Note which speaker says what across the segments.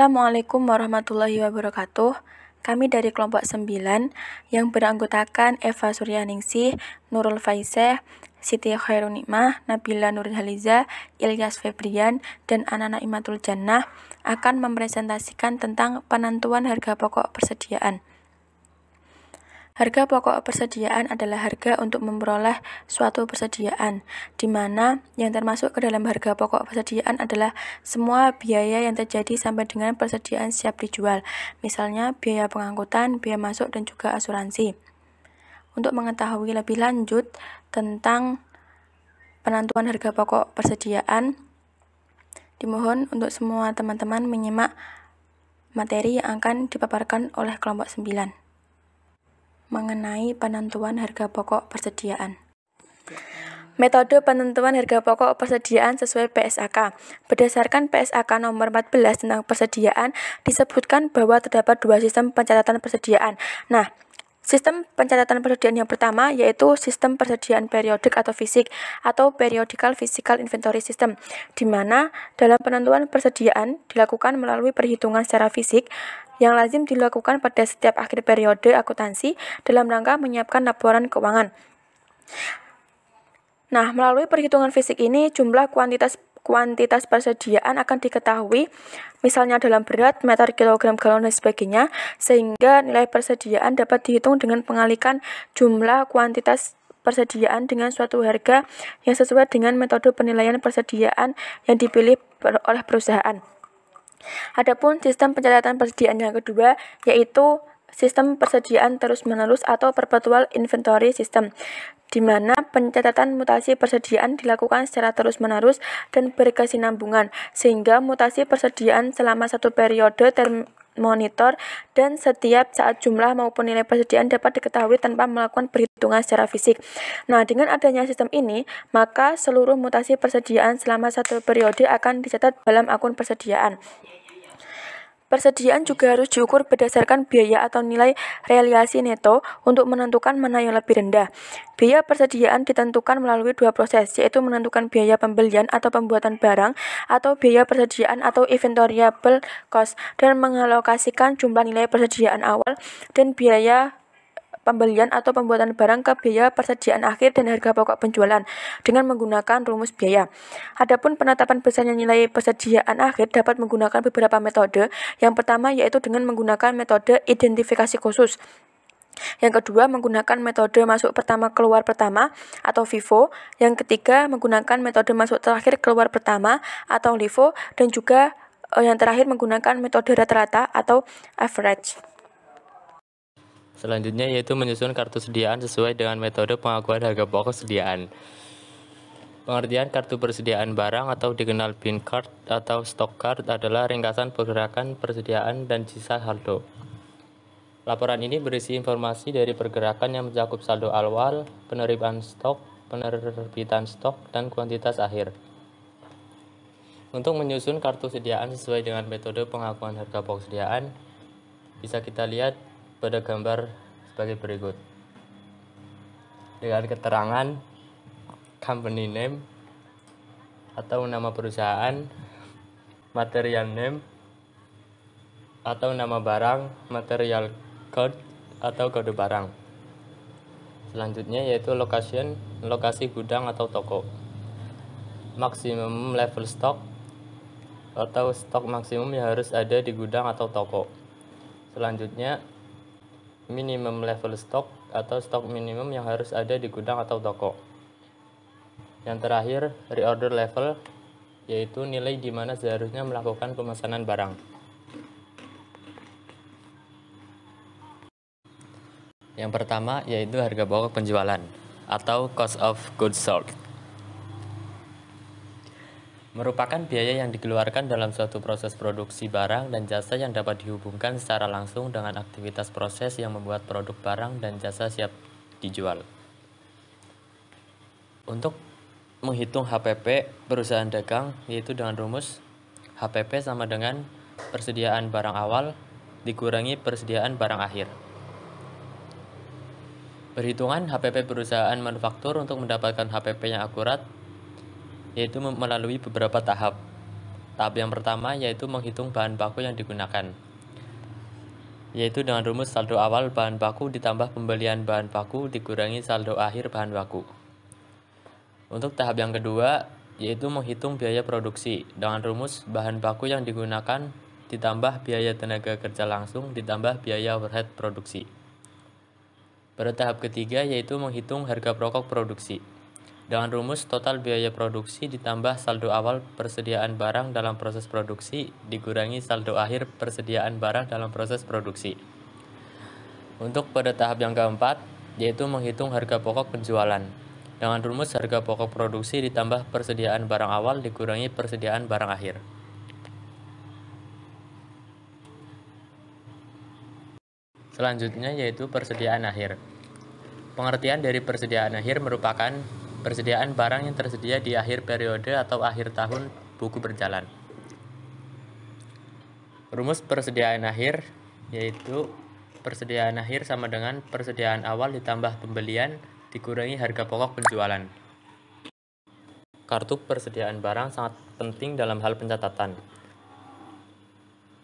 Speaker 1: Assalamualaikum warahmatullahi wabarakatuh. Kami dari kelompok 9 yang beranggotakan Eva Suryaningsih, Nurul Faiseh, Siti Khairunimah, Nabila Nurhaliza, Ilyas Febrian, dan Anana Imatul Jannah akan mempresentasikan tentang penentuan harga pokok persediaan. Harga pokok persediaan adalah harga untuk memperoleh suatu persediaan, di mana yang termasuk ke dalam harga pokok persediaan adalah semua biaya yang terjadi sampai dengan persediaan siap dijual, misalnya biaya pengangkutan, biaya masuk, dan juga asuransi. Untuk mengetahui lebih lanjut tentang penentuan harga pokok persediaan, dimohon untuk semua teman-teman menyimak materi yang akan dipaparkan oleh kelompok 9 mengenai penentuan harga pokok persediaan. Metode penentuan harga pokok persediaan sesuai PSAK. Berdasarkan PSAK nomor 14 tentang persediaan, disebutkan bahwa terdapat dua sistem pencatatan persediaan. Nah, sistem pencatatan persediaan yang pertama yaitu sistem persediaan periodik atau fisik atau periodical physical inventory system, di mana dalam penentuan persediaan dilakukan melalui perhitungan secara fisik yang lazim dilakukan pada setiap akhir periode akuntansi dalam rangka menyiapkan laporan keuangan. Nah, melalui perhitungan fisik ini jumlah kuantitas persediaan akan diketahui, misalnya dalam berat, meter, kilogram, galon, dan sebagainya, sehingga nilai persediaan dapat dihitung dengan pengalikan jumlah kuantitas persediaan dengan suatu harga yang sesuai dengan metode penilaian persediaan yang dipilih oleh perusahaan. Adapun sistem pencatatan persediaan yang kedua yaitu sistem persediaan terus-menerus atau perpetual inventory system, di mana pencatatan mutasi persediaan dilakukan secara terus-menerus dan berkesinambungan, sehingga mutasi persediaan selama satu periode termonitor dan setiap saat jumlah maupun nilai persediaan dapat diketahui tanpa melakukan perhitungan secara fisik. Nah, dengan adanya sistem ini, maka seluruh mutasi persediaan selama satu periode akan dicatat dalam akun persediaan. Persediaan juga harus diukur berdasarkan biaya atau nilai realisasi neto untuk menentukan mana yang lebih rendah. Biaya persediaan ditentukan melalui dua proses, yaitu menentukan biaya pembelian atau pembuatan barang atau biaya persediaan atau inventoriable cost, dan mengalokasikan jumlah nilai persediaan awal dan biaya pembelian atau pembuatan barang ke biaya persediaan akhir dan harga pokok penjualan dengan menggunakan rumus biaya. Adapun penetapan besarnya nilai persediaan akhir dapat menggunakan beberapa metode. Yang pertama yaitu dengan menggunakan metode identifikasi khusus. Yang kedua menggunakan metode masuk pertama keluar pertama atau FIFO. Yang ketiga menggunakan metode masuk terakhir keluar pertama atau LIFO, dan juga yang terakhir menggunakan metode rata-rata atau average.
Speaker 2: Selanjutnya yaitu menyusun kartu sediaan sesuai dengan metode pengakuan harga pokok sediaan. Pengertian kartu persediaan barang atau dikenal bin card atau stock card adalah ringkasan pergerakan persediaan dan sisa saldo. Laporan ini berisi informasi dari pergerakan yang mencakup saldo awal, penerimaan stok, penerbitan stok, dan kuantitas akhir. Untuk menyusun kartu sediaan sesuai dengan metode pengakuan harga pokok sediaan, bisa kita lihat pada gambar sebagai berikut. Dengan keterangan company name atau nama perusahaan, material name atau nama barang, material code atau kode barang. Selanjutnya yaitu location, lokasi gudang atau toko. Maksimum level stock atau stok maksimum yang harus ada di gudang atau toko. Selanjutnya minimum level stock atau stok minimum yang harus ada di gudang atau toko. Yang terakhir, reorder level, yaitu nilai di mana seharusnya melakukan pemesanan barang. Yang pertama yaitu harga pokok penjualan atau cost of goods sold. Merupakan biaya yang dikeluarkan dalam suatu proses produksi barang dan jasa yang dapat dihubungkan secara langsung dengan aktivitas proses yang membuat produk barang dan jasa siap dijual. Untuk menghitung HPP perusahaan dagang yaitu dengan rumus HPP sama dengan persediaan barang awal dikurangi persediaan barang akhir. Perhitungan HPP perusahaan manufaktur untuk mendapatkan HPP yang akurat yaitu melalui beberapa tahap. Tahap yang pertama yaitu menghitung bahan baku yang digunakan, yaitu dengan rumus saldo awal bahan baku ditambah pembelian bahan baku dikurangi saldo akhir bahan baku. Untuk tahap yang kedua yaitu menghitung biaya produksi dengan rumus bahan baku yang digunakan ditambah biaya tenaga kerja langsung ditambah biaya overhead produksi. Pada tahap ketiga yaitu menghitung harga pokok produksi dengan rumus total biaya produksi ditambah saldo awal persediaan barang dalam proses produksi dikurangi saldo akhir persediaan barang dalam proses produksi. Untuk pada tahap yang keempat, yaitu menghitung harga pokok penjualan dengan rumus harga pokok produksi ditambah persediaan barang awal dikurangi persediaan barang akhir. Selanjutnya yaitu persediaan akhir. Pengertian dari persediaan akhir merupakan persediaan barang yang tersedia di akhir periode atau akhir tahun buku berjalan. Rumus persediaan akhir yaitu persediaan akhir sama dengan persediaan awal ditambah pembelian dikurangi harga pokok penjualan. Kartu persediaan barang sangat penting dalam hal pencatatan.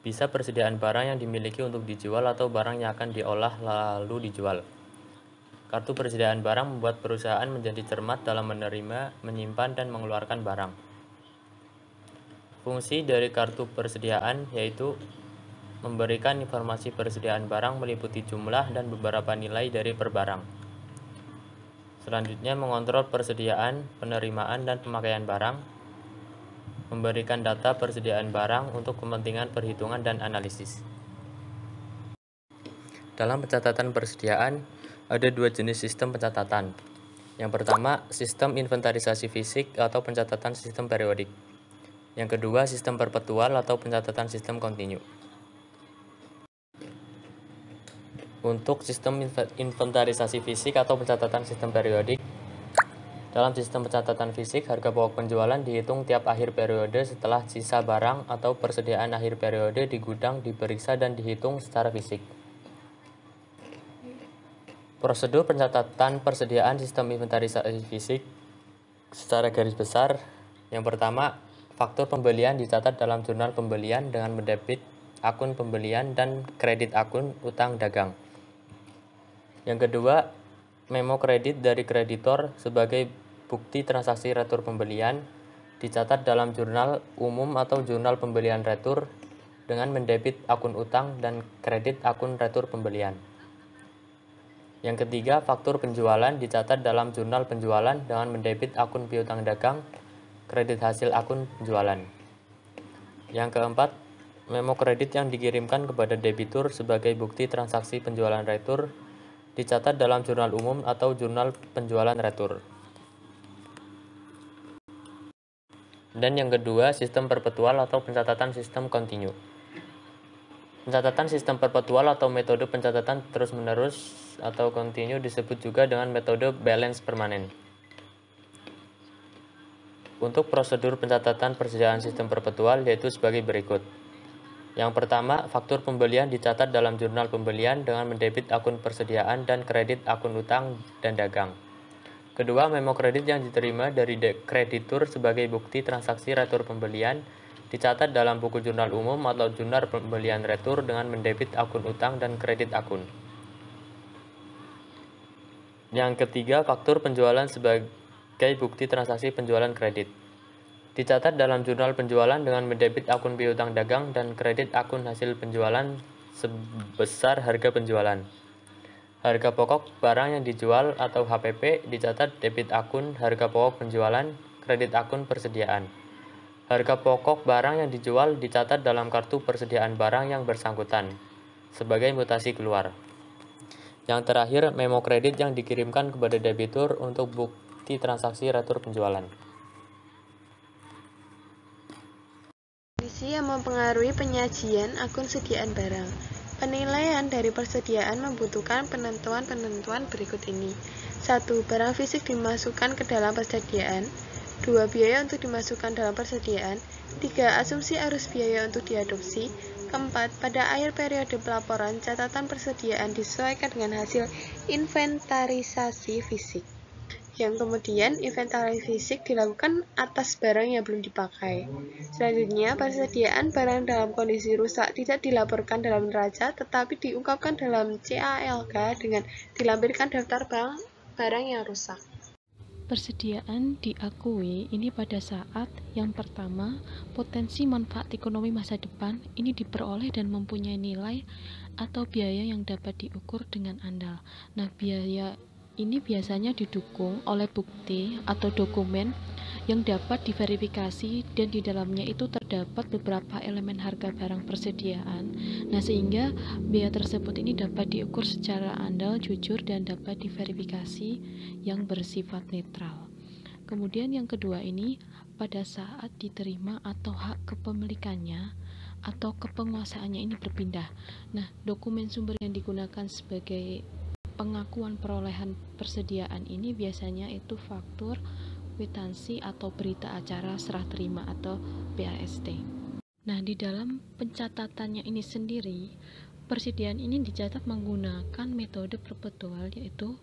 Speaker 2: Bisa persediaan barang yang dimiliki untuk dijual atau barang yang akan diolah lalu dijual. Kartu persediaan barang membuat perusahaan menjadi cermat dalam menerima, menyimpan, dan mengeluarkan barang. Fungsi dari kartu persediaan yaitu memberikan informasi persediaan barang meliputi jumlah dan beberapa nilai dari per barang. Selanjutnya mengontrol persediaan, penerimaan, dan pemakaian barang. Memberikan data persediaan barang untuk kepentingan perhitungan dan analisis. Dalam pencatatan persediaan, ada dua jenis sistem pencatatan. Yang pertama, sistem inventarisasi fisik atau pencatatan sistem periodik. Yang kedua, sistem perpetual atau pencatatan sistem kontinu. Untuk sistem inventarisasi fisik atau pencatatan sistem periodik, dalam sistem pencatatan fisik, harga pokok penjualan dihitung tiap akhir periode setelah sisa barang atau persediaan akhir periode di gudang diperiksa dan dihitung secara fisik. Prosedur pencatatan persediaan sistem inventarisasi fisik secara garis besar. Yang pertama, faktur pembelian dicatat dalam jurnal pembelian dengan mendebit akun pembelian dan kredit akun utang dagang. Yang kedua, memo kredit dari kreditor sebagai bukti transaksi retur pembelian dicatat dalam jurnal umum atau jurnal pembelian retur dengan mendebit akun utang dan kredit akun retur pembelian. Yang ketiga, faktur penjualan dicatat dalam jurnal penjualan dengan mendebit akun piutang dagang, kredit hasil akun penjualan. Yang keempat, memo kredit yang dikirimkan kepada debitur sebagai bukti transaksi penjualan retur dicatat dalam jurnal umum atau jurnal penjualan retur. Dan yang kedua, sistem perpetual atau pencatatan sistem kontinu. Pencatatan sistem perpetual atau metode pencatatan terus-menerus atau kontinu disebut juga dengan metode balance permanen. Untuk prosedur pencatatan persediaan sistem perpetual yaitu sebagai berikut. Yang pertama, faktur pembelian dicatat dalam jurnal pembelian dengan mendebit akun persediaan dan kredit akun utang dan dagang. Kedua, memo kredit yang diterima dari kreditur sebagai bukti transaksi retur pembelian dicatat dalam buku jurnal umum atau jurnal pembelian retur dengan mendebit akun utang dan kredit akun. Yang ketiga, faktur penjualan sebagai bukti transaksi penjualan kredit. Dicatat dalam jurnal penjualan dengan mendebit akun piutang dagang dan kredit akun hasil penjualan sebesar harga penjualan. Harga pokok barang yang dijual atau HPP dicatat debit akun harga pokok penjualan, kredit akun persediaan. Harga pokok barang yang dijual dicatat dalam kartu persediaan barang yang bersangkutan sebagai mutasi keluar. Yang terakhir, memo kredit yang dikirimkan kepada debitur untuk bukti transaksi retur penjualan.
Speaker 3: Kondisi yang mempengaruhi penyajian akun sediaan barang. Penilaian dari persediaan membutuhkan penentuan-penentuan berikut ini. 1. Barang fisik dimasukkan ke dalam persediaan. 2. Biaya untuk dimasukkan dalam persediaan. 3. Asumsi arus biaya untuk diadopsi. 4. Pada akhir periode pelaporan, catatan persediaan disesuaikan dengan hasil inventarisasi fisik. yang kemudian inventaris fisik dilakukan atas barang yang belum dipakai. Selanjutnya, persediaan barang dalam kondisi rusak tidak dilaporkan dalam neraca, tetapi diungkapkan dalam CALK dengan dilampirkan daftar barang yang rusak.
Speaker 4: Persediaan diakui ini pada saat yang pertama, potensi manfaat ekonomi masa depan ini diperoleh dan mempunyai nilai atau biaya yang dapat diukur dengan andal. Nah, biaya ini biasanya didukung oleh bukti atau dokumen yang dapat diverifikasi dan di dalamnya itu terdapat beberapa elemen harga barang persediaan. Nah, sehingga biaya tersebut ini dapat diukur secara andal, jujur, dan dapat diverifikasi yang bersifat netral. Kemudian yang kedua ini pada saat diterima atau hak kepemilikannya atau kepenguasaannya ini berpindah. Nah, dokumen sumber yang digunakan sebagai pengakuan perolehan persediaan ini biasanya itu faktur, kwitansi, atau berita acara serah terima atau PAST. Nah, di dalam pencatatannya ini sendiri, persediaan ini dicatat menggunakan metode perpetual, yaitu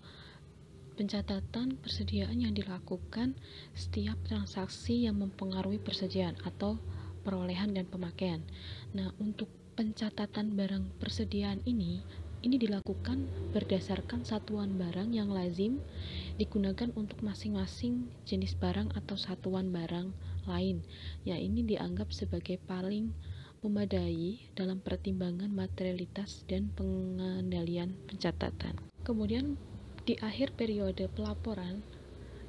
Speaker 4: pencatatan persediaan yang dilakukan setiap transaksi yang mempengaruhi persediaan atau perolehan dan pemakaian. Nah, untuk pencatatan barang persediaan ini dilakukan berdasarkan satuan barang yang lazim digunakan untuk masing-masing jenis barang atau satuan barang lain. Ya, ini dianggap sebagai paling memadai dalam pertimbangan materialitas dan pengendalian pencatatan. Kemudian di akhir periode pelaporan,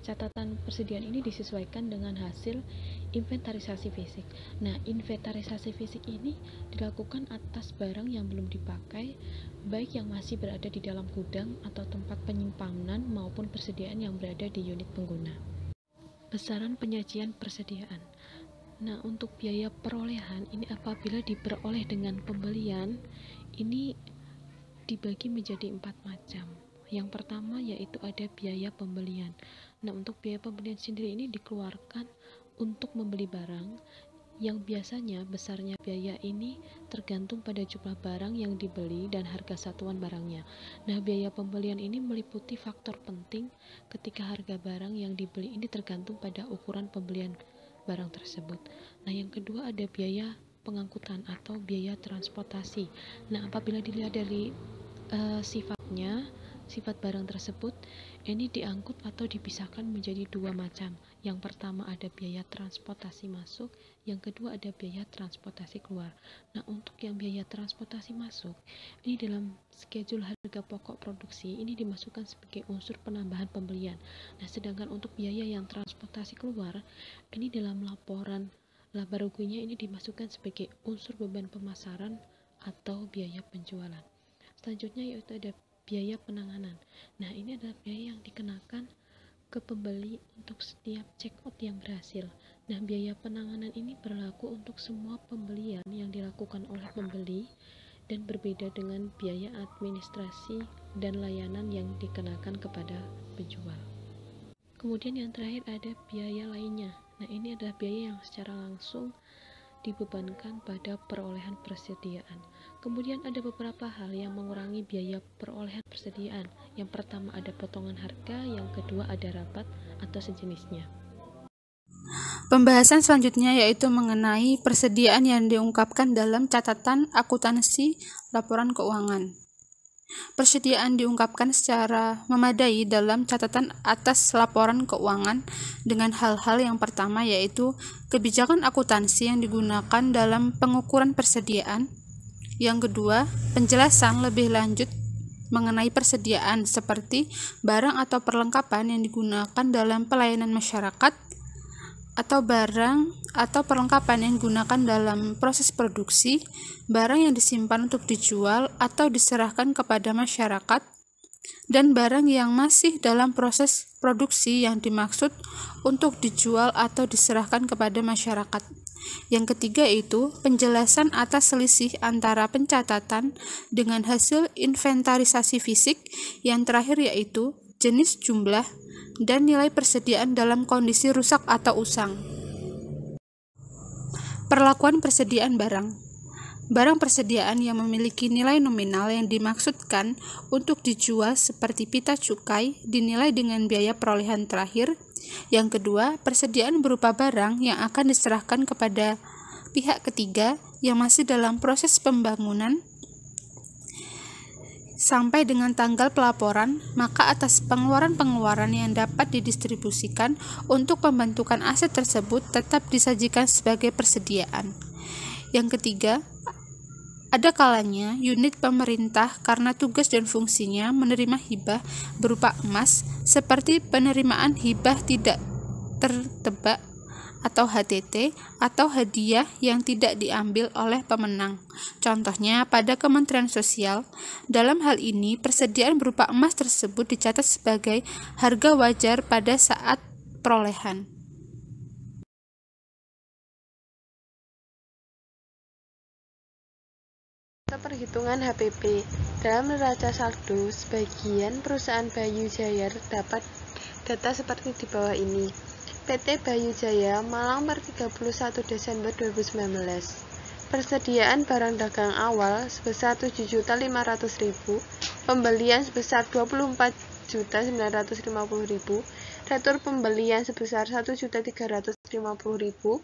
Speaker 4: catatan persediaan ini disesuaikan dengan hasil inventarisasi fisik. Nah, inventarisasi fisik ini dilakukan atas barang yang belum dipakai, baik yang masih berada di dalam gudang atau tempat penyimpanan maupun persediaan yang berada di unit pengguna. Besaran penyajian persediaan. Nah, untuk biaya perolehan ini apabila diperoleh dengan pembelian, ini dibagi menjadi 4 macam. Yang pertama yaitu ada biaya pembelian. Nah, untuk biaya pembelian sendiri ini dikeluarkan untuk membeli barang yang biasanya besarnya biaya ini tergantung pada jumlah barang yang dibeli dan harga satuan barangnya. Nah, biaya pembelian ini meliputi faktor penting ketika harga barang yang dibeli ini tergantung pada ukuran pembelian barang tersebut. Nah, yang kedua ada biaya pengangkutan atau biaya transportasi. Nah, apabila dilihat dari sifat barang tersebut ini diangkut atau dipisahkan menjadi 2 macam. Yang pertama ada biaya transportasi masuk, yang kedua ada biaya transportasi keluar. Nah, untuk yang biaya transportasi masuk ini dalam schedule harga pokok produksi ini dimasukkan sebagai unsur penambahan pembelian. Nah, sedangkan untuk biaya yang transportasi keluar ini dalam laporan laba ruginya ini dimasukkan sebagai unsur beban pemasaran atau biaya penjualan. Selanjutnya yaitu ada biaya penanganan. Nah, ini adalah biaya yang dikenakan ke pembeli untuk setiap check out yang berhasil. Nah, biaya penanganan ini berlaku untuk semua pembelian yang dilakukan oleh pembeli dan berbeda dengan biaya administrasi dan layanan yang dikenakan kepada penjual. Kemudian yang terakhir ada biaya lainnya. Nah, ini adalah biaya yang secara langsung dibebankan pada perolehan persediaan. Kemudian ada beberapa hal yang mengurangi biaya perolehan persediaan. Yang pertama ada potongan harga, yang kedua ada rabat atau sejenisnya.
Speaker 5: Pembahasan selanjutnya yaitu mengenai persediaan yang diungkapkan dalam catatan akuntansi laporan keuangan. Persediaan diungkapkan secara memadai dalam catatan atas laporan keuangan dengan hal-hal yang pertama yaitu kebijakan akuntansi yang digunakan dalam pengukuran persediaan. Yang kedua, penjelasan lebih lanjut mengenai persediaan seperti barang atau perlengkapan yang digunakan dalam pelayanan masyarakat atau barang atau perlengkapan yang digunakan dalam proses produksi, barang yang disimpan untuk dijual atau diserahkan kepada masyarakat, dan barang yang masih dalam proses produksi yang dimaksud untuk dijual atau diserahkan kepada masyarakat. Yang ketiga itu penjelasan atas selisih antara pencatatan dengan hasil inventarisasi fisik. Yang terakhir yaitu jenis, jumlah, dan nilai persediaan dalam kondisi rusak atau usang. Perlakuan persediaan barang. barang persediaan yang memiliki nilai nominal yang dimaksudkan untuk dijual seperti pita cukai dinilai dengan biaya perolehan terakhir. Yang kedua, persediaan berupa barang yang akan diserahkan kepada pihak ketiga yang masih dalam proses pembangunan sampai dengan tanggal pelaporan, maka atas pengeluaran-pengeluaran yang dapat didistribusikan untuk pembentukan aset tersebut tetap disajikan sebagai persediaan. Yang ketiga, ada kalanya unit pemerintah karena tugas dan fungsinya menerima hibah berupa emas seperti penerimaan hibah tidak tertebak atau HTT atau hadiah yang tidak diambil oleh pemenang. Contohnya pada Kementerian Sosial. Dalam hal ini, persediaan berupa emas tersebut dicatat sebagai harga wajar pada saat perolehan.
Speaker 3: Perhitungan HPP. Dalam neraca saldo, sebagian perusahaan Bayu Jaya dapat data seperti di bawah ini. PT Bayu Jaya Malang per 31 Desember 2019. Persediaan barang dagang awal sebesar 7.500.000, pembelian sebesar 24.950.000, retur pembelian sebesar 1.350.000,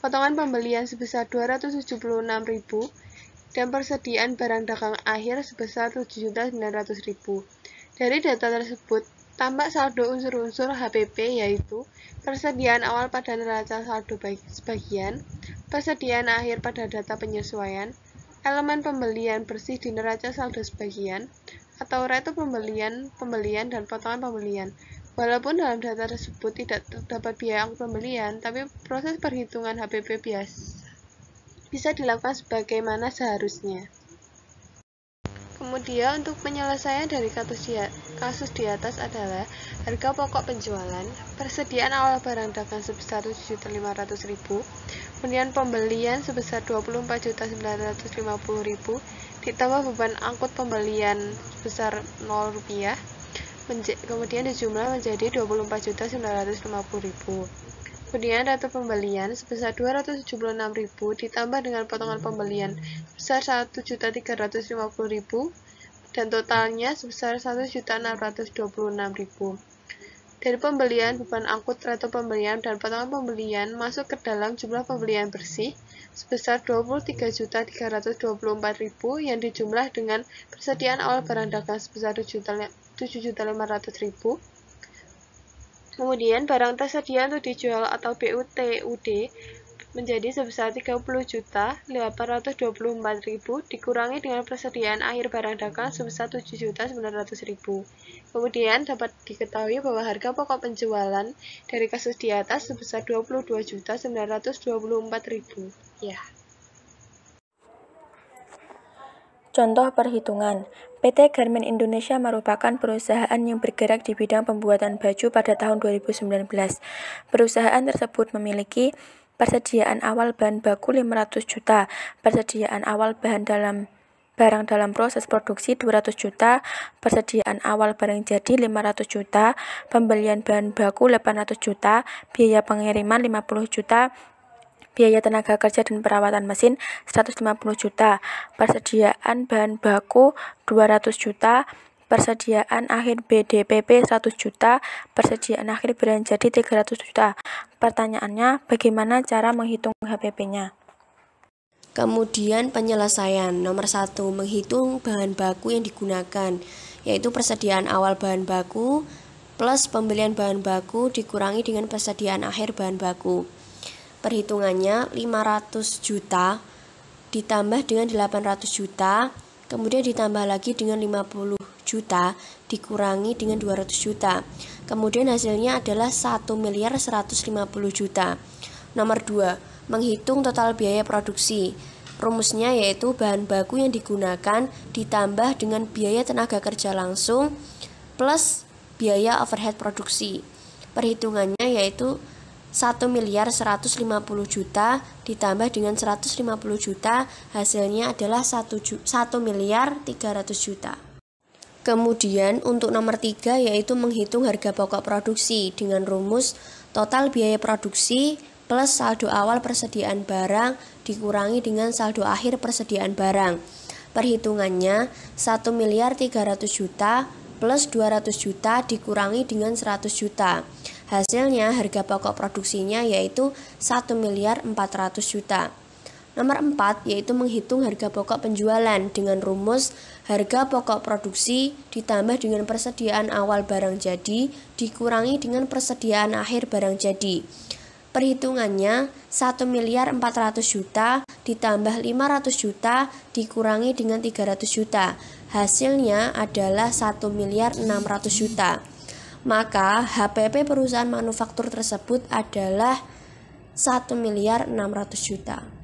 Speaker 3: potongan pembelian sebesar 276.000, dan persediaan barang dagang akhir sebesar 7.900.000. Dari data tersebut, tampak saldo unsur-unsur HPP yaitu persediaan awal pada neraca saldo sebagian, persediaan akhir pada data penyesuaian, elemen pembelian bersih di neraca saldo sebagian, atau retur pembelian, dan potongan pembelian. Walaupun dalam data tersebut tidak terdapat biaya angkut pembelian, tapi proses perhitungan HPP bisa dilakukan sebagaimana seharusnya. Kemudian untuk penyelesaian dari kasus di atas adalah harga pokok penjualan, persediaan awal barang dagang sebesar 7.500.000, kemudian pembelian sebesar 24.950.000, ditambah beban angkut pembelian sebesar Rp0, kemudian dijumlah menjadi 24.950.000. Kemudian retur pembelian sebesar 276.000 ditambah dengan potongan pembelian sebesar 1.350.000 dan totalnya sebesar 1.626.000. Dari pembelian, beban angkut, retur pembelian, dan potongan pembelian masuk ke dalam jumlah pembelian bersih sebesar 23.324.000 yang dijumlah dengan persediaan awal barang dagang sebesar 7.500.000. Kemudian barang tersedia untuk dijual atau BUTUD menjadi sebesar 30.824.000 dikurangi dengan persediaan akhir barang dagang sebesar 7.900.000. Kemudian dapat diketahui bahwa harga pokok penjualan dari kasus di atas sebesar 22.924.000. Ya.
Speaker 1: Contoh perhitungan. PT Garmen Indonesia merupakan perusahaan yang bergerak di bidang pembuatan baju pada tahun 2019. Perusahaan tersebut memiliki persediaan awal bahan baku 500 juta, persediaan awal barang dalam proses produksi 200 juta, persediaan awal barang jadi 500 juta, pembelian bahan baku 800 juta, biaya pengiriman 50 juta, biaya tenaga kerja dan perawatan mesin 150 juta, persediaan bahan baku 200 juta, persediaan akhir BDPP 100 juta, persediaan akhir barang jadi 300 juta. Pertanyaannya, bagaimana cara menghitung HPP-nya?
Speaker 6: Kemudian penyelesaian. Nomor 1, menghitung bahan baku yang digunakan, yaitu persediaan awal bahan baku plus pembelian bahan baku dikurangi dengan persediaan akhir bahan baku. Perhitungannya 500 juta ditambah dengan 800 juta, kemudian ditambah lagi dengan 50 juta dikurangi dengan 200 juta. Kemudian hasilnya adalah 1.150 juta. Nomor 2, menghitung total biaya produksi. Rumusnya yaitu bahan baku yang digunakan ditambah dengan biaya tenaga kerja langsung plus biaya overhead produksi. Perhitungannya yaitu 1.150 juta ditambah dengan 150 juta, hasilnya adalah 1.300 juta. Kemudian untuk nomor 3 yaitu menghitung harga pokok produksi dengan rumus total biaya produksi plus saldo awal persediaan barang dikurangi dengan saldo akhir persediaan barang. Perhitungannya 1.300.000.000 plus 200 juta dikurangi dengan 100 juta. Hasilnya harga pokok produksinya yaitu 1.400.000.000. Nomor 4 yaitu menghitung harga pokok penjualan dengan rumus harga pokok produksi ditambah dengan persediaan awal barang jadi dikurangi dengan persediaan akhir barang jadi. Perhitungannya 1.400.000.000 ditambah 500 juta dikurangi dengan 300 juta. Hasilnya adalah 1.600.000.000. Maka HPP perusahaan manufaktur tersebut adalah 1.600.000.000.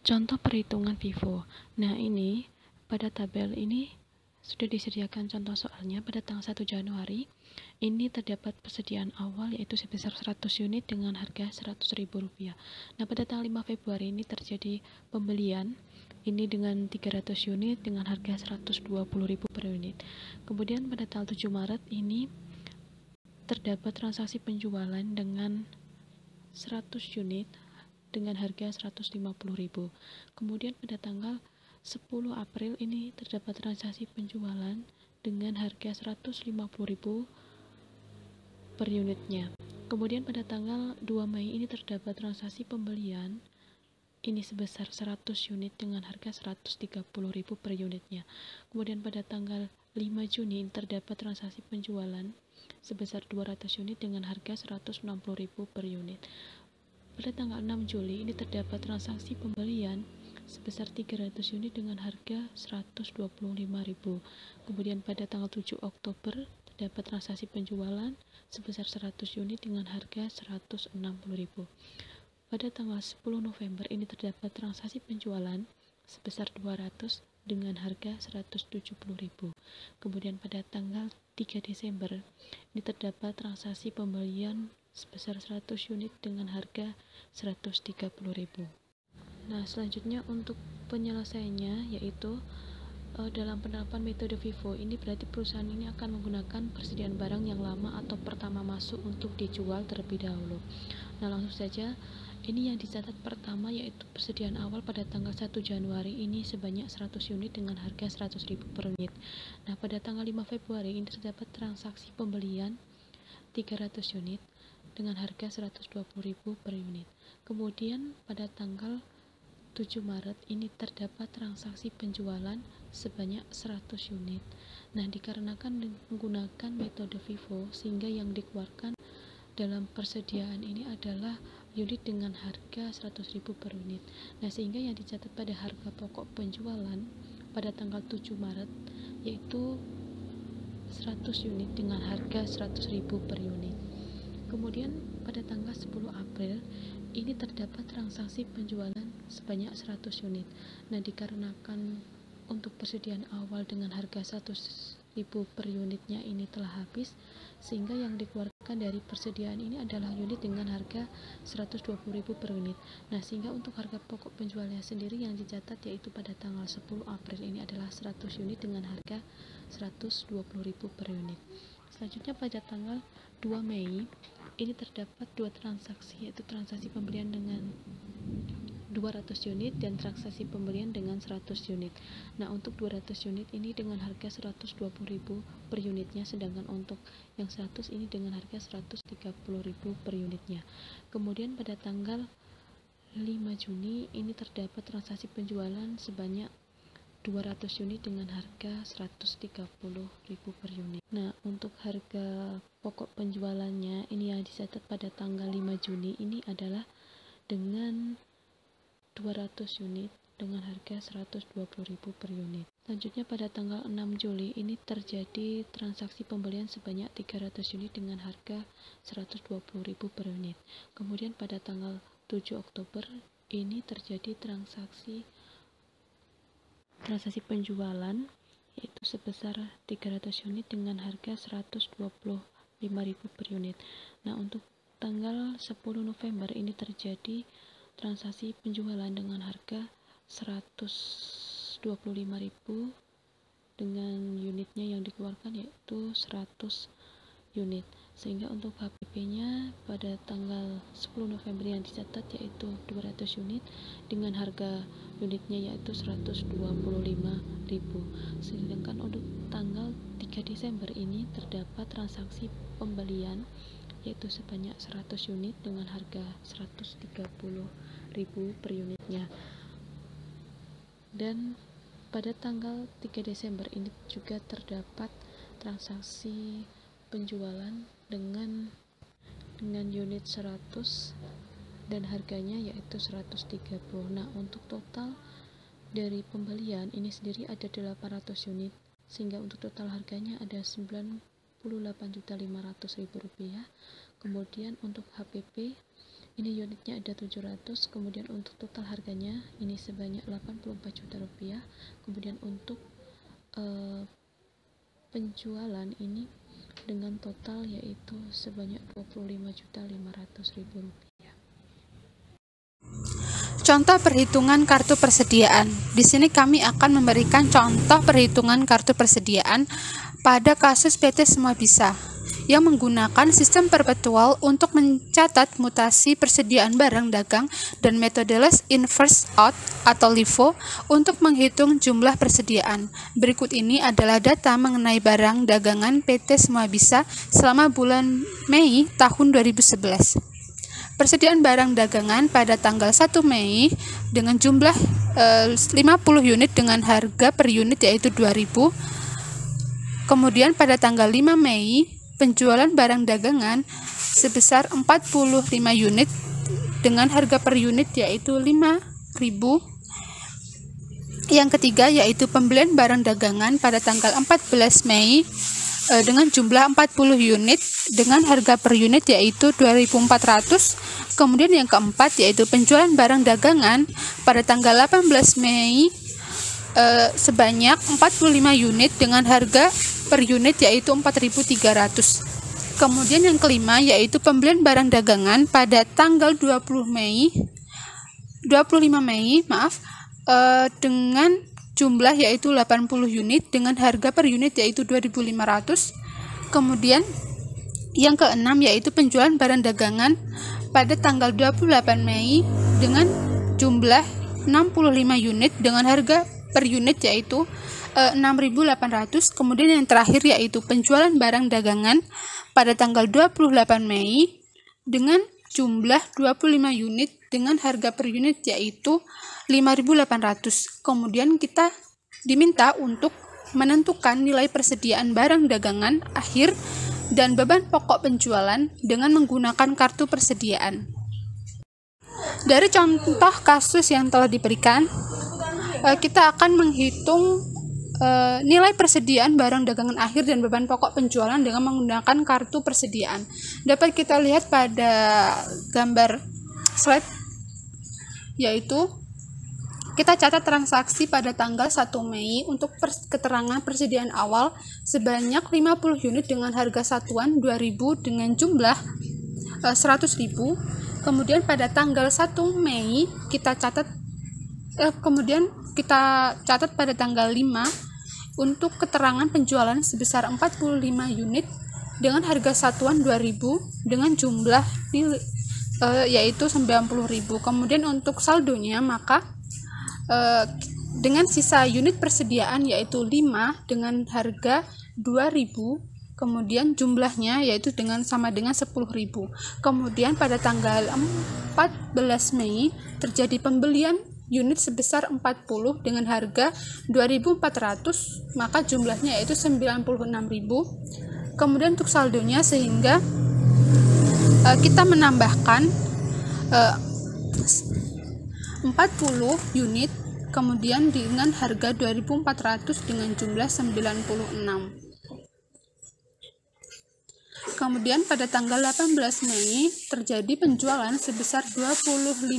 Speaker 4: Contoh perhitungan FIFO. Nah, ini pada tabel ini sudah disediakan contoh soalnya. Pada tanggal 1 Januari ini terdapat persediaan awal yaitu sebesar 100 unit dengan harga Rp100.000. Nah, pada tanggal 5 Februari ini terjadi pembelian ini dengan 300 unit dengan harga Rp120.000 per unit. Kemudian pada tanggal 7 Maret ini terdapat transaksi penjualan dengan 100 unit dengan harga Rp150.000. Kemudian pada tanggal 10 April ini terdapat transaksi penjualan dengan harga Rp150.000 per unitnya. Kemudian pada tanggal 2 Mei ini terdapat transaksi pembelian ini sebesar 100 unit dengan harga Rp130.000 per unitnya. Kemudian pada tanggal 5 Juni ini terdapat transaksi penjualan sebesar 200 unit dengan harga Rp160.000 per unit. Pada tanggal 6 Juli ini terdapat transaksi pembelian sebesar 300 unit dengan harga Rp125.000. Kemudian pada tanggal 7 Oktober terdapat transaksi penjualan sebesar 100 unit dengan harga Rp160.000. Pada tanggal 10 November ini terdapat transaksi penjualan sebesar 200 dengan harga Rp170.000. Kemudian pada tanggal 3 Desember ini terdapat transaksi pembelian sebesar 100 unit dengan harga Rp130.000. Nah, selanjutnya untuk penyelesaiannya yaitu dalam penerapan metode FIFO ini berarti perusahaan ini akan menggunakan persediaan barang yang lama atau pertama masuk untuk dijual terlebih dahulu. Nah, langsung saja ini yang dicatat pertama yaitu persediaan awal pada tanggal 1 Januari ini sebanyak 100 unit dengan harga Rp100.000 per unit. Nah, pada tanggal 5 Februari ini terdapat transaksi pembelian 300 unit dengan harga Rp120.000 per unit. Kemudian pada tanggal 7 Maret ini terdapat transaksi penjualan sebanyak 100 unit. Nah, dikarenakan menggunakan metode FIFO sehingga yang dikeluarkan dalam persediaan ini adalah unit dengan harga Rp100.000 per unit. Nah, sehingga yang dicatat pada harga pokok penjualan pada tanggal 7 Maret yaitu 100 unit dengan harga Rp100.000 per unit. Kemudian pada tanggal 10 April ini terdapat transaksi penjualan sebanyak 100 unit. Nah, dikarenakan untuk persediaan awal dengan harga Rp100.000 per unitnya ini telah habis, sehingga yang dikeluarkan dari persediaan ini adalah unit dengan harga Rp120.000 per unit. Nah, sehingga untuk harga pokok penjualnya sendiri yang dicatat yaitu pada tanggal 10 April ini adalah 100 unit dengan harga Rp120.000 per unit. Selanjutnya pada tanggal 2 Mei ini terdapat dua transaksi yaitu transaksi pembelian dengan 200 unit dan transaksi pembelian dengan 100 unit. Nah, untuk 200 unit ini dengan harga Rp120.000 per unitnya, sedangkan untuk yang 100 ini dengan harga Rp130.000 per unitnya. Kemudian pada tanggal 5 Juni ini terdapat transaksi penjualan sebanyak 200 unit dengan harga Rp130.000 per unit. Nah, untuk harga pokok penjualannya ini yang dicatat pada tanggal 5 Juni ini adalah dengan 200 unit dengan harga Rp120.000 per unit. Selanjutnya pada tanggal 6 Juli ini terjadi transaksi pembelian sebanyak 300 unit dengan harga Rp120.000 per unit. Kemudian pada tanggal 7 Oktober ini terjadi transaksi penjualan yaitu sebesar 300 unit dengan harga Rp125.000 per unit. Nah, untuk tanggal 10 November ini terjadi transaksi penjualan dengan harga Rp125.000 dengan unitnya yang dikeluarkan yaitu 100 unit. Sehingga untuk HPP-nya pada tanggal 10 November yang dicatat yaitu 200 unit dengan harga unitnya yaitu 125.000. Sedangkan untuk tanggal 3 Desember ini terdapat transaksi pembelian yaitu sebanyak 100 unit dengan harga 130.000 per unitnya. Dan pada tanggal 3 Desember ini juga terdapat transaksi penjualan dengan unit 100 dan harganya yaitu 130. Nah, untuk total dari pembelian ini sendiri ada 800 unit sehingga untuk total harganya ada 98.500.000 rupiah. Kemudian untuk HPP ini unitnya ada 700, kemudian untuk total harganya ini sebanyak 84 juta rupiah. Kemudian untuk penjualan ini dengan total yaitu sebanyak 25.500.000 rupiah.
Speaker 5: Contoh perhitungan kartu persediaan. Di sini kami akan memberikan contoh perhitungan kartu persediaan pada kasus PT Semua Bisa yang menggunakan sistem perpetual untuk mencatat mutasi persediaan barang dagang dan metode less in first out atau LIFO untuk menghitung jumlah persediaan. Berikut ini adalah data mengenai barang dagangan PT Semua Bisa selama bulan Mei tahun 2011. Persediaan barang dagangan pada tanggal 1 Mei dengan jumlah 50 unit dengan harga per unit yaitu 2.000. Kemudian pada tanggal 5 Mei penjualan barang dagangan sebesar 45 unit dengan harga per unit yaitu 5.000. Yang ketiga yaitu pembelian barang dagangan pada tanggal 14 Mei dengan jumlah 40 unit dengan harga per unit yaitu 2.400. Kemudian yang keempat yaitu penjualan barang dagangan pada tanggal 18 Mei sebanyak 45 unit dengan harga per unit yaitu 4.300. Kemudian yang kelima yaitu pembelian barang dagangan pada tanggal 25 Mei dengan jumlah yaitu 80 unit dengan harga per unit yaitu 2.500. Kemudian yang keenam yaitu penjualan barang dagangan pada tanggal 28 Mei dengan jumlah 65 unit dengan harga per unit yaitu 6.800. Kemudian yang terakhir yaitu penjualan barang dagangan pada tanggal 28 Mei dengan jumlah 25 unit dengan harga per unit yaitu 5.800. Kemudian kita diminta untuk menentukan nilai persediaan barang dagangan akhir dan beban pokok penjualan dengan menggunakan kartu persediaan. Dari contoh kasus yang telah diberikan, kita akan menghitung nilai persediaan barang dagangan akhir dan beban pokok penjualan dengan menggunakan kartu persediaan. Dapat kita lihat pada gambar slide, yaitu kita catat transaksi pada tanggal 1 Mei untuk keterangan persediaan awal sebanyak 50 unit dengan harga satuan 2.000 dengan jumlah 100.000. Kemudian pada tanggal 1 Mei kita catat pada tanggal 5 untuk keterangan penjualan sebesar 45 unit dengan harga satuan 2.000 dengan jumlah yaitu 90.000. Kemudian untuk saldonya maka dengan sisa unit persediaan yaitu 5 dengan harga 2.000, kemudian jumlahnya yaitu sama dengan 10.000. Kemudian pada tanggal 14 Mei terjadi pembelian unit sebesar 40 dengan harga 2.400, maka jumlahnya yaitu 96.000. Kemudian untuk saldonya sehingga kita menambahkan 40 unit kemudian dengan harga 2.400 dengan jumlah 96. Kemudian pada tanggal 18 Mei terjadi penjualan sebesar 25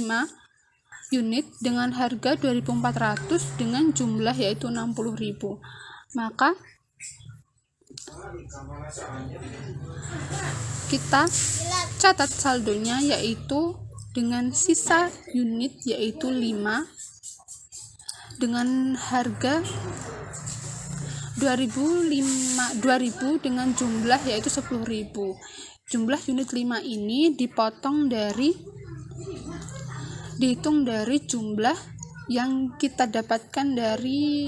Speaker 5: unit dengan harga 2.400 dengan jumlah yaitu 60.000. Maka kita catat saldonya yaitu dengan sisa unit yaitu 5 dengan harga 2000 dengan jumlah yaitu 10.000. Jumlah unit 5 ini dihitung dari jumlah yang kita dapatkan dari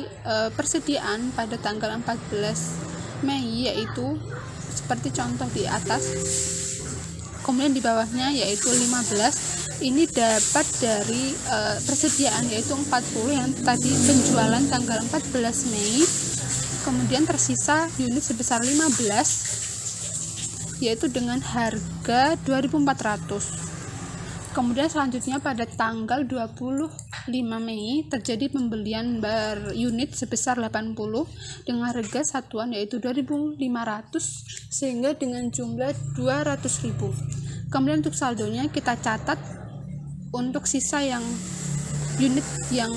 Speaker 5: persediaan pada tanggal 14 Mei, yaitu seperti contoh di atas. Kemudian di bawahnya yaitu 15 ini dapat dari persediaan yaitu 40 yang tadi penjualan tanggal 14 Mei. Kemudian tersisa unit sebesar 15 yaitu dengan harga 2.400. Kemudian selanjutnya pada tanggal 25 Mei terjadi pembelian unit sebesar 80 dengan harga satuan yaitu 2.500 sehingga dengan jumlah 200.000. Kemudian untuk saldonya kita catat untuk sisa yang unit yang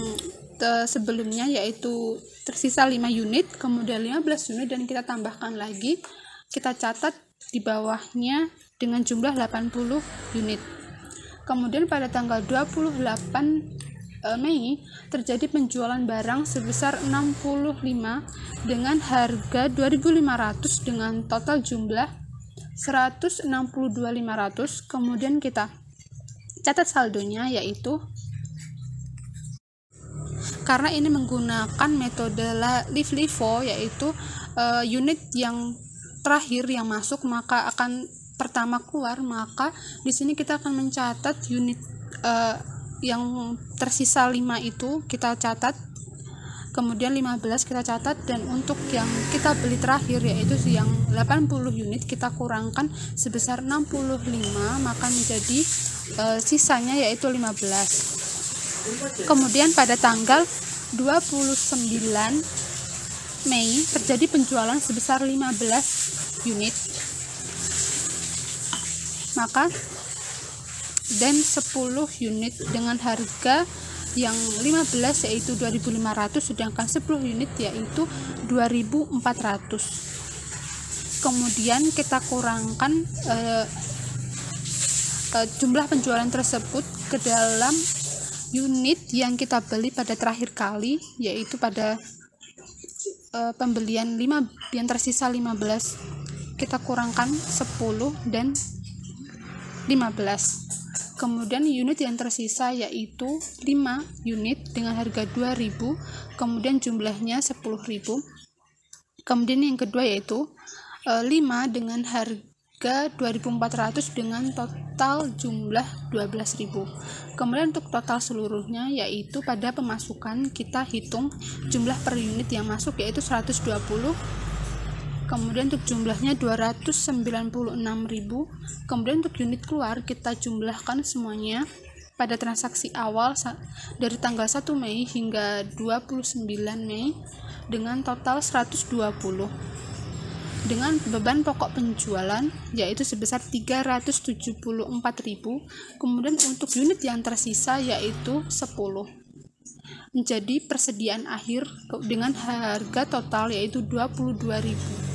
Speaker 5: sebelumnya yaitu tersisa 5 unit, kemudian 15 unit dan kita tambahkan lagi, kita catat di bawahnya dengan jumlah 80 unit. Kemudian pada tanggal 28 Mei terjadi penjualan barang sebesar 65 dengan harga 2.500 dengan total jumlah 162.500. Kemudian kita catat saldonya yaitu, karena ini menggunakan metode LIFO yaitu unit yang terakhir yang masuk maka akan pertama keluar, maka di sini kita akan mencatat unit yang tersisa 5 itu kita catat, kemudian 15 kita catat, dan untuk yang kita beli terakhir yaitu yang 80 unit kita kurangkan sebesar 65 maka menjadi sisanya yaitu 15. Kemudian pada tanggal 29 Mei terjadi penjualan sebesar 15 unit maka dan 10 unit dengan harga yang 15 yaitu 2.500 sedangkan 10 unit yaitu 2.400. Kemudian kita kurangkan jumlah penjualan tersebut ke dalam unit yang kita beli pada terakhir kali yaitu pada pembelian 5 yang tersisa 15 kita kurangkan 10 dan 15. Kemudian unit yang tersisa yaitu 5 unit dengan harga 2.000, kemudian jumlahnya 10.000. Kemudian yang kedua yaitu 5 dengan harga 2.400 dengan total jumlah 12.000. Kemudian untuk total seluruhnya yaitu pada pemasukan kita hitung jumlah per unit yang masuk yaitu 120. Kemudian untuk jumlahnya 296.000. Kemudian untuk unit keluar kita jumlahkan semuanya pada transaksi awal dari tanggal 1 Mei hingga 29 Mei dengan total 120 dengan beban pokok penjualan yaitu sebesar 374.000. Kemudian untuk unit yang tersisa yaitu 10 menjadi persediaan akhir dengan harga total yaitu 22.000.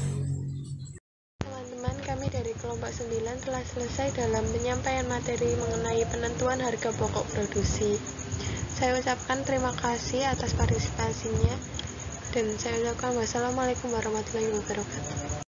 Speaker 3: Kami dari kelompok 9 telah selesai dalam penyampaian materi mengenai penentuan harga pokok produksi. Saya ucapkan terima kasih atas partisipasinya dan saya ucapkan wassalamualaikum warahmatullahi wabarakatuh.